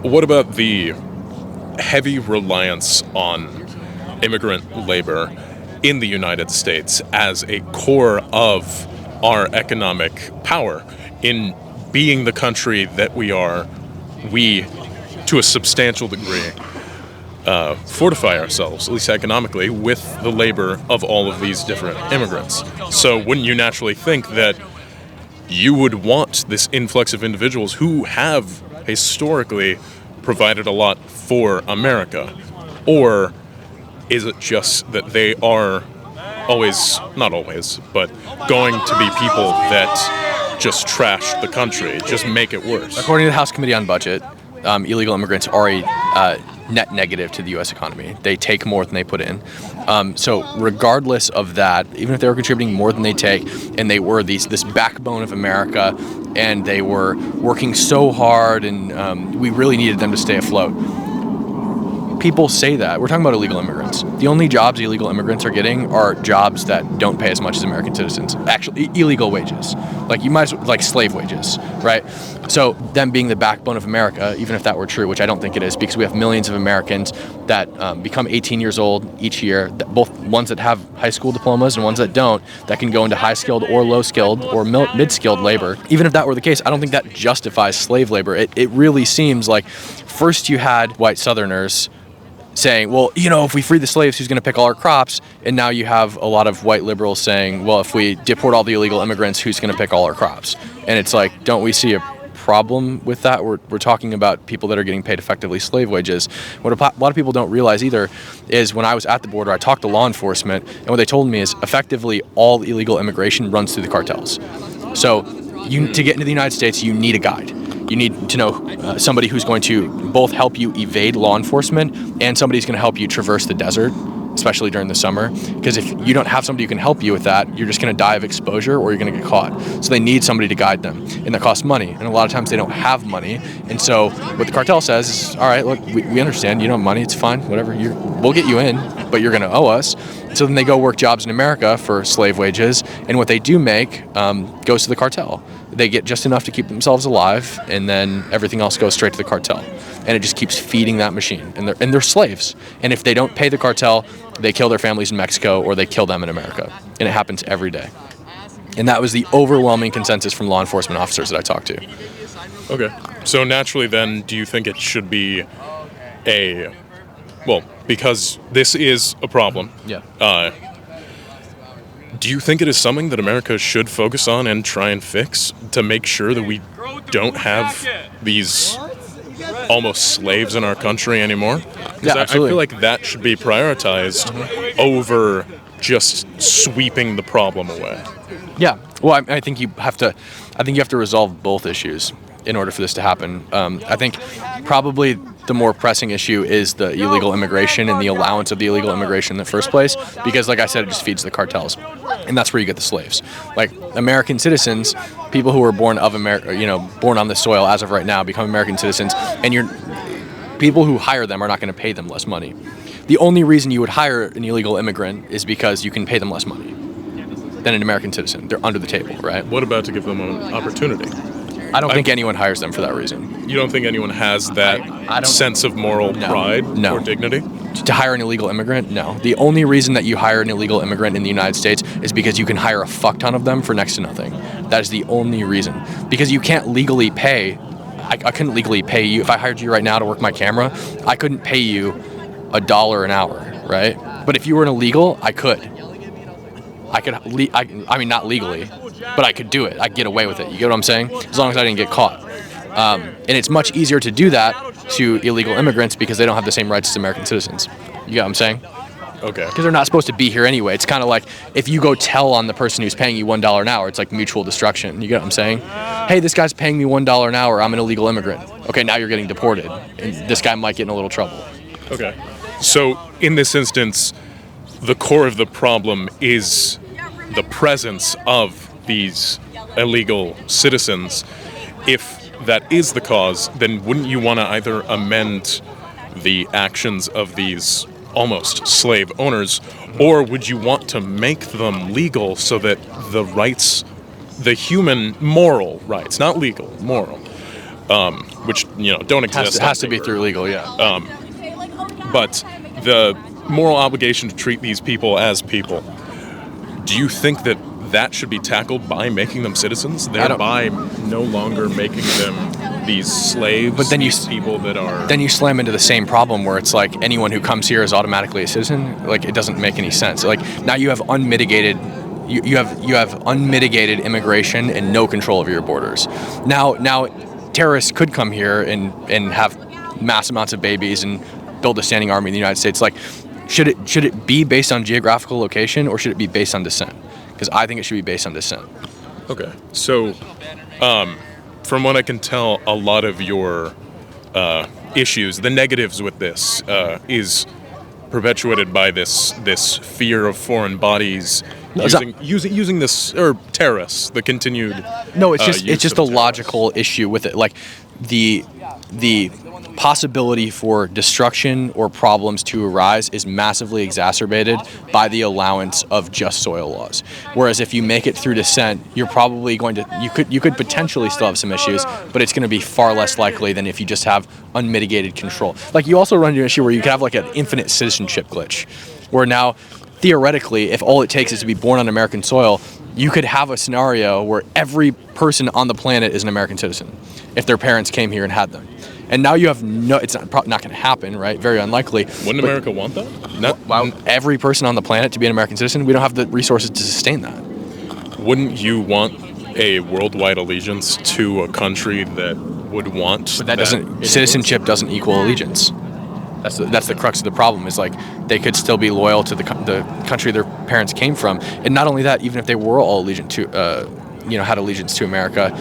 what about the heavy reliance on immigrant labor in the United States as a core of our economic power in being the country that we are? We, to a substantial degree, fortify ourselves, at least economically, with the labor of all of these different immigrants. So wouldn't you naturally think that you would want this influx of individuals who have historically provided a lot for America? Or is it just that they are always, not always, but going to be people that just trash the country, just make it worse? According to the House Committee on Budget, illegal immigrants are a net negative to the U.S. economy. They take more than they put in. So regardless of that, even if they were contributing more than they take, and they were this backbone of America, and they were working so hard, and we really needed them to stay afloat. People say that. We're talking about illegal immigrants. The only jobs illegal immigrants are getting are jobs that don't pay as much as American citizens. Actually, illegal wages. Like, you might as well, like slave wages, right? So them being the backbone of America, even if that were true, which I don't think it is, because we have millions of Americans that become 18 years old each year, both ones that have high school diplomas and ones that don't, that can go into high-skilled or low-skilled or mid-skilled labor. Even if that were the case, I don't think that justifies slave labor. It really seems like first you had white Southerners saying, well, if we free the slaves, who's going to pick all our crops? And now you have a lot of white liberals saying, well, if we deport all the illegal immigrants, who's going to pick all our crops? And it's like, don't we see a problem with that? We're talking about people that are getting paid effectively slave wages. What a lot of people don't realize either is when I was at the border, I talked to law enforcement, and what they told me is effectively all illegal immigration runs through the cartels. So to get into the United States, you need a guide. You need to know somebody who's going to both help you evade law enforcement and somebody's going to help you traverse the desert, especially during the summer. Because if you don't have somebody who can help you with that, you're just going to die of exposure or you're going to get caught. So they need somebody to guide them, and that costs money. And a lot of times they don't have money. And so what the cartel says is, all right, look, we understand you don't have money. It's fine, whatever. We'll get you in, but you're going to owe us. So then they go work jobs in America for slave wages, and what they do make goes to the cartel. They get just enough to keep themselves alive, and then everything else goes straight to the cartel. And it just keeps feeding that machine. And they're slaves. And if they don't pay the cartel, they kill their families in Mexico or they kill them in America. And it happens every day. And that was the overwhelming consensus from law enforcement officers that I talked to. Okay. So naturally then, do you think it should be because this is a problem. Yeah. Do you think it is something that America should focus on and try and fix to make sure that we don't have these almost slaves in our country anymore? Yeah, I feel like that should be prioritized over just sweeping the problem away. Yeah. Well, I think you have to resolve both issues in order for this to happen. I think probably the more pressing issue is the illegal immigration and the allowance of the illegal immigration in the first place, because like I said, it just feeds the cartels. And that's where you get the slaves. Like American citizens, people who were born of America, born on this soil as of right now, become American citizens, and people who hire them are not going to pay them less money. The only reason you would hire an illegal immigrant is because you can pay them less money than an American citizen. They're under the table, right? What about to give them an opportunity? I don't think anyone hires them for that reason. You don't think anyone has that sense of moral pride or dignity? To hire an illegal immigrant? No. The only reason that you hire an illegal immigrant in the United States is because you can hire a fuck ton of them for next to nothing. That is the only reason. Because you can't legally pay. I couldn't legally pay you. If I hired you right now to work my camera, I couldn't pay you $1 an hour, right? But if you were an illegal, I could. I mean, not legally, but I could do it. I'd get away with it. You get what I'm saying? As long as I didn't get caught. And it's much easier to do that to illegal immigrants because they don't have the same rights as American citizens. You get what I'm saying? Okay. Because they're not supposed to be here anyway. It's kind of like if you go tell on the person who's paying you $1 an hour, it's like mutual destruction. You get what I'm saying? Hey, this guy's paying me $1 an hour. I'm an illegal immigrant. Okay, now you're getting deported. And this guy might get in a little trouble. Okay. So in this instance, the core of the problem is the presence of these illegal citizens. If that is the cause, then wouldn't you want to either amend the actions of these almost slave owners, or would you want to make them legal so that the rights, the human moral rights, not legal, moral, which don't exist. Has to be through legal, yeah. But the moral obligation to treat these people as people. Do you think that should be tackled by making them citizens, thereby no longer making them these slaves? But then these people that are. Then you slam into the same problem where it's like anyone who comes here is automatically a citizen. Like, it doesn't make any sense. Like, now you have unmitigated. You have unmitigated immigration and no control over your borders. Now terrorists could come here and have mass amounts of babies and build a standing army in the United States. Like, should it be based on geographical location, or should it be based on descent? Because I think it should be based on descent. Okay. So, from what I can tell, a lot of your issues, the negatives with this, is perpetuated by this fear of foreign bodies using this, or terrorists, the continued. No, it's just a logical issue with it. Like, the possibility for destruction or problems to arise is massively exacerbated by the allowance of just soil laws. Whereas if you make it through descent, you're probably going to you could potentially still have some issues, but it's going to be far less likely than if you just have unmitigated control. Like, you also run into an issue where you could have like an infinite citizenship glitch, where now theoretically, if all it takes is to be born on American soil, you could have a scenario where every person on the planet is an American citizen if their parents came here and had them. And now you have it's not going to happen, right? Very unlikely. Wouldn't America want that? Every person on the planet to be an American citizen? We don't have the resources to sustain that. Wouldn't you want a worldwide allegiance to a country that would want But citizenship doesn't equal allegiance. That's the crux of the problem, is like, they could still be loyal to the country their parents came from. And not only that, even if they were all allegiant to, had allegiance to America,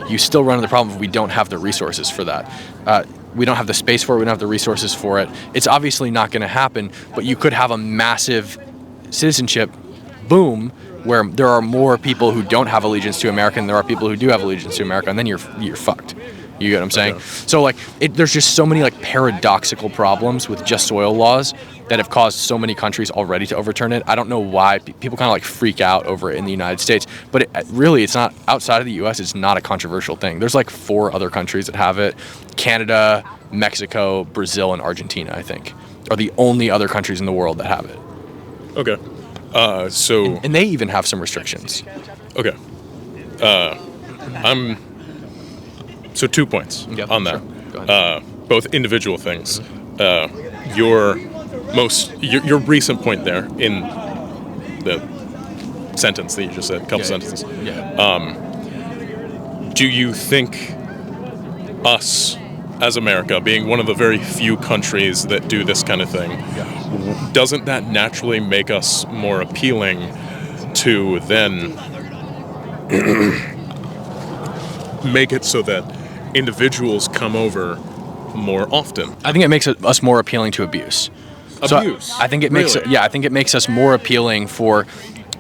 you still run into the problem if we don't have the resources for that. We don't have the space for it. We don't have the resources for it. It's obviously not going to happen, but you could have a massive citizenship boom where there are more people who don't have allegiance to America than there are people who do have allegiance to America, and then you're fucked. You get what I'm saying? Okay. So, like, there's just so many, like, paradoxical problems with just soil laws that have caused so many countries already to overturn it. I don't know why people kind of, like, freak out over it in the United States, but it's not, outside of the U.S., it's not a controversial thing. There's, like, 4 other countries that have it. Canada, Mexico, Brazil, and Argentina, I think, are the only other countries in the world that have it. Okay. And they even have some restrictions. Okay. So 2 points on that. Sure. Both individual things. Your recent point there in the sentence that you just said, couple sentences. Yeah. Do you think us, as America, being one of the very few countries that do this kind of thing, doesn't that naturally make us more appealing to then make it so that individuals come over more often? I think it makes us more appealing to abuse. Abuse? So I think it makes I think it makes us more appealing for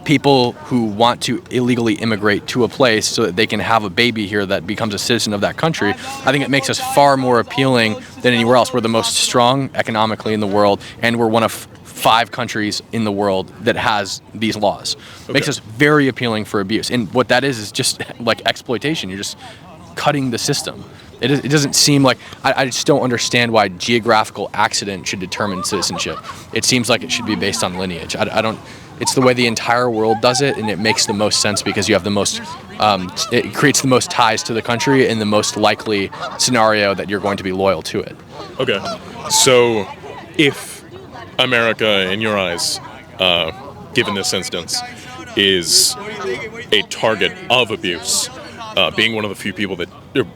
people who want to illegally immigrate to a place so that they can have a baby here that becomes a citizen of that country. I think it makes us far more appealing than anywhere else. We're the most strong economically in the world, and we're one of 5 countries in the world that has these laws. Okay. Makes us very appealing for abuse. And what that is just like exploitation. You're just cutting the system. It doesn't seem like, I just don't understand why geographical accident should determine citizenship. It seems like it should be based on lineage. I don't, it's the way the entire world does it, and it makes the most sense because you have the most, it creates the most ties to the country and the most likely scenario that you're going to be loyal to it. Okay. So if America, in your eyes, given this instance, is a target of abuse, being one of the few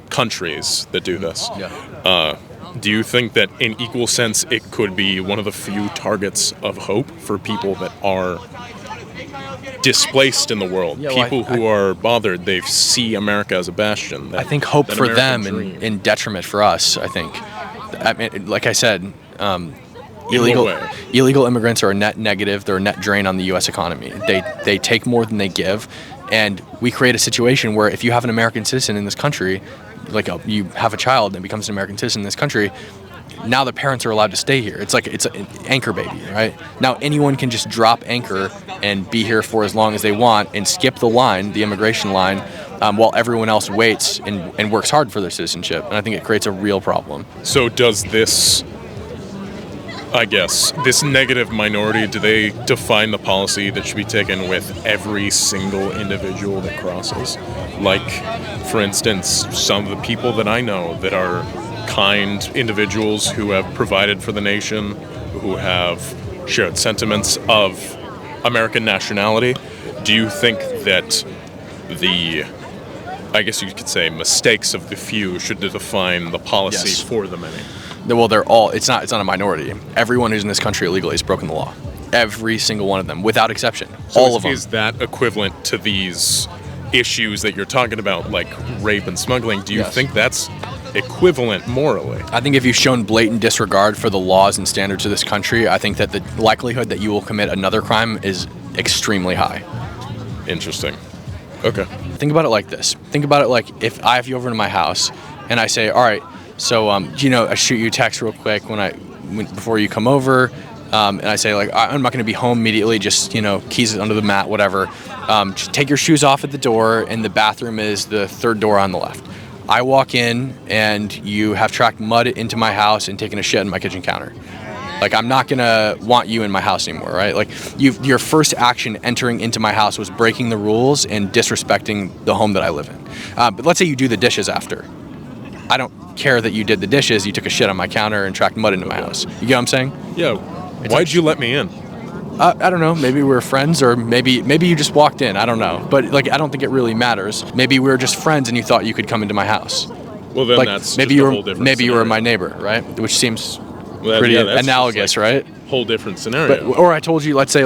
countries that do this, do you think that in equal sense it could be one of the few targets of hope for people that are displaced in the world? People who are bothered, they see America as a bastion. I think hope for them and detriment for us, I think. I mean, like I said, illegal immigrants are a net negative. They're a net drain on the U.S. economy. They take more than they give. And we create a situation where if you have an American citizen in this country, you have a child and becomes an American citizen in this country, now the parents are allowed to stay here. It's an anchor baby, right? Now anyone can just drop anchor and be here for as long as they want and skip the line, the immigration line, while everyone else waits and works hard for their citizenship. And I think it creates a real problem. So does this, I guess, this negative minority, do they define the policy that should be taken with every single individual that crosses? Like, for instance, some of the people that I know that are kind individuals who have provided for the nation, who have shared sentiments of American nationality, do you think that the, I guess you could say, mistakes of the few should define the policy Yes. for the many? Well, they're all, it's not a minority. Everyone who's in this country illegally has broken the law. Every single one of them, without exception. So all of them. Is that equivalent to these issues that you're talking about, like rape and smuggling? Do you Yes. think that's equivalent morally? I think if you've shown blatant disregard for the laws and standards of this country, I think that the likelihood that you will commit another crime is extremely high. Interesting. Okay. Think about it like this. Think about it like if I have you over to my house and I say, all right, so, I shoot you a text real quick before you come over, and I say, like, I'm not going to be home immediately, just, keys under the mat, whatever. Just take your shoes off at the door, and the bathroom is the third door on the left. I walk in, and you have tracked mud into my house and taken a shit on my kitchen counter. Like, I'm not going to want you in my house anymore, right? Like, your first action entering into my house was breaking the rules and disrespecting the home that I live in. But let's say you do the dishes after. I don't care that you did the dishes, you took a shit on my counter and tracked mud into my house. You get what I'm saying? Yeah. Why'd you let me in? I don't know. Maybe we were friends, or maybe you just walked in. I don't know. But, I don't think it really matters. Maybe we were just friends and you thought you could come into my house. Well, then that's maybe just a whole different maybe you were my scenario. neighbor, right? Which seems Well, pretty yeah, that's analogous, just, like, right? Whole different scenario. Or I told you, let's say,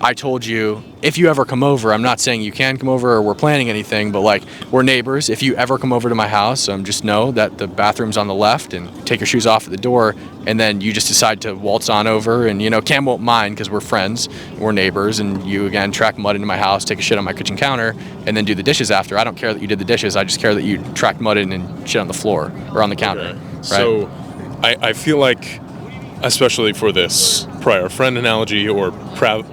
I told you, if you ever come over, I'm not saying you can come over or we're planning anything, but we're neighbors. If you ever come over to my house, just know that the bathroom's on the left, and take your shoes off at the door, and then you just decide to waltz on over, and Cam won't mind because we're friends, we're neighbors, and you again track mud into my house, take a shit on my kitchen counter, and then do the dishes after. I don't care that you did the dishes, I just care that you tracked mud in and shit on the floor or on the counter. Okay. Right? So I feel like, especially for this prior friend analogy or prior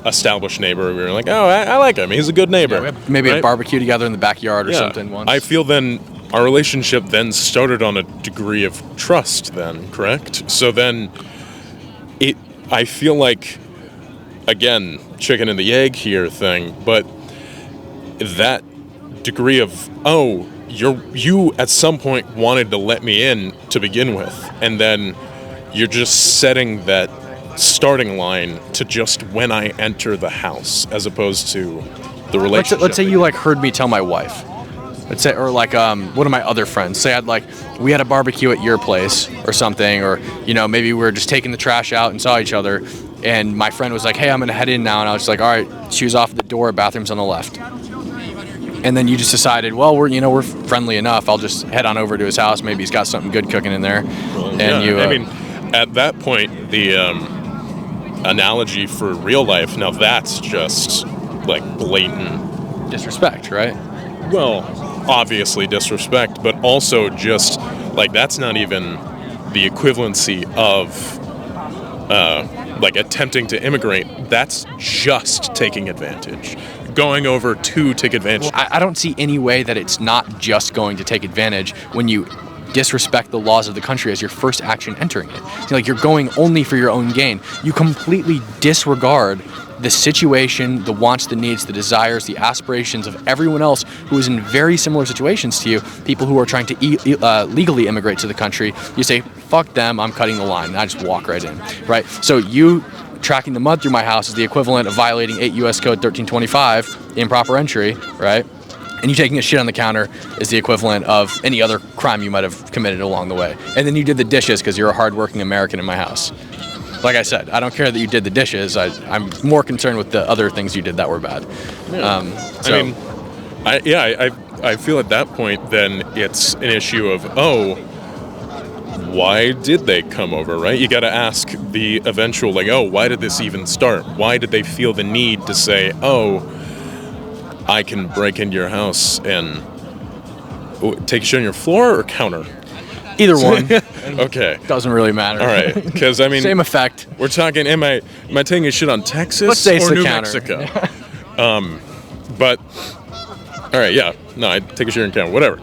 established neighbor, we were like, oh, I like him. He's a good neighbor. Yeah, we had maybe right? a barbecue together in the backyard or something once. I feel then our relationship then started on a degree of trust then, correct? So then I feel like, again, chicken and the egg here thing, but that degree of, you at some point wanted to let me in to begin with, and then you're just setting that starting line to just when I enter the house, as opposed to the relationship. Let's say you heard me tell my wife. Let's say, or one of my other friends. Say we had a barbecue at your place or something, or maybe we were just taking the trash out and saw each other, and my friend was like, hey, I'm gonna head in now, and I was just like, all right, shoes off at the door, bathroom's on the left. And then you just decided, well, we're friendly enough, I'll just head on over to his house, maybe he's got something good cooking in there. At that point, the analogy for real life, now that's just blatant disrespect, right? Well, obviously disrespect, but also just that's not even the equivalency of attempting to immigrate. That's just taking advantage. Going over to take advantage. Well, I don't see any way that it's not just going to take advantage when you disrespect the laws of the country as your first action entering it. You're going only for your own gain. You completely disregard the situation, the wants, the needs, the desires, the aspirations of everyone else who is in very similar situations to you, people who are trying to legally immigrate to the country. You say, fuck them, I'm cutting the line, and I just walk right in, right? So you tracking the mud through my house is the equivalent of violating 8 U.S. Code 1325, improper entry, right? And you taking a shit on the counter is the equivalent of any other crime you might have committed along the way. And then you did the dishes because you're a hardworking American in my house. Like I said, I don't care that you did the dishes. I'm more concerned with the other things you did that were bad. Yeah. I feel at that point then it's an issue of, why did they come over, right? You got to ask the eventual, why did this even start? Why did they feel the need to say, I can break into your house and take a shit on your floor or counter? Either one. Okay. Doesn't really matter. All right. Because, same effect. We're talking, am I taking a shit on Texas Let's say it's or the New counter. Mexico? But all right, yeah, no, I take a sharing account, whatever.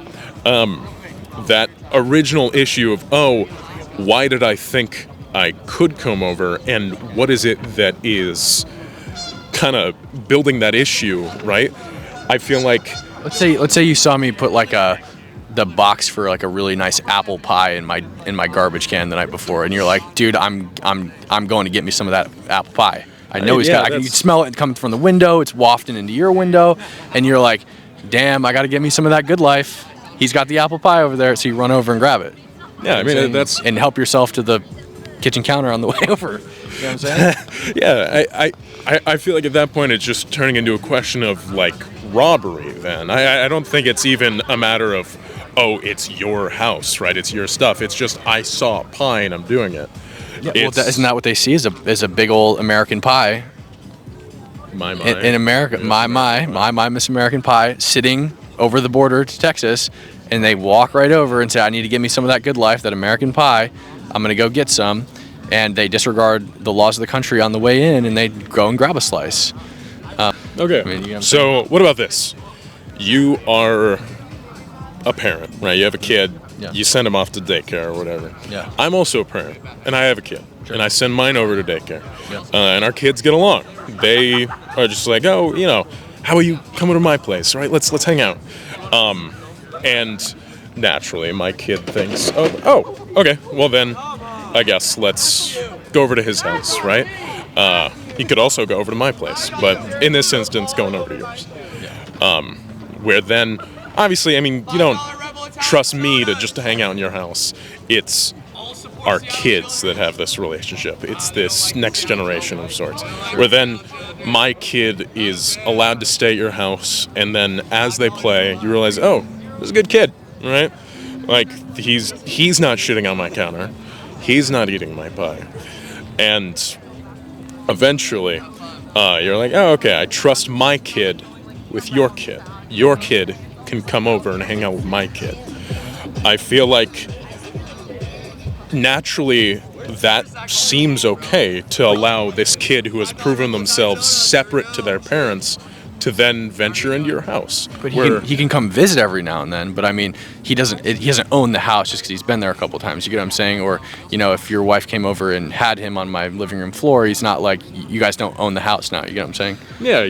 That original issue of, oh, why did I think I could come over, and what is it that is kind of building that issue, right? I feel like, Let's say you saw me put like the box for like a really nice apple pie in my garbage can the night before, and you're like, dude, I'm going to get me some of that apple pie. I know he's yeah, got. I can smell it coming from the window. It's wafting into your window, and you're like, damn, I got to get me some of that good life. He's got the apple pie over there, so you run over and grab it. yeah, I mean, that's, and help yourself to the kitchen counter on the way over. You know what I'm saying? yeah, I feel like at that point it's just turning into a question of like robbery then. I don't think it's even a matter of, oh, it's your house, right? It's your stuff. It's just, I saw a pie and I'm doing it. Yeah, well, isn't that what they see as a big old American pie? My In America, my Miss American Pie sitting over the border to Texas, and they walk right over and say, I need to get me some of that good life, that American pie. I'm going to go get some. And they disregard the laws of the country on the way in, and they go and grab a slice. Okay. I mean, you know what I'm So what about this? You are a parent, right? You have a kid. Yeah. You send him off to daycare or whatever. Yeah. I'm also a parent, and I have a kid, and I send mine over to daycare. Yeah. And our kids get along. They are just like, oh, you know, how about you come to my place, right? Let's hang out. And naturally, my kid thinks, oh, okay, well then, I guess let's go over to his house, right? He could also go over to my place, but in this instance, going over to yours. Where then, obviously, I mean, you don't trust me to hang out in your house. It's our kids that have this relationship. It's this next generation of sorts. Where then my kid is allowed to stay at your house, and then as they play, you realize, oh, this is a good kid, right? Like, he's not shitting on my counter. He's not eating my pie. And eventually, you're like, oh, okay, I trust my kid with your kid. Your kid can come over and hang out with my kid. I feel like naturally that seems okay to allow this kid who has proven themselves separate to their parents to then venture into your house. But he can come visit every now and then. But I mean, he doesn't own the house just because he's been there a couple times. You get what I'm saying? Or, you know, if your wife came over and had him on my living room floor, he's not like, you guys don't own the house now. You get what I'm saying? Yeah.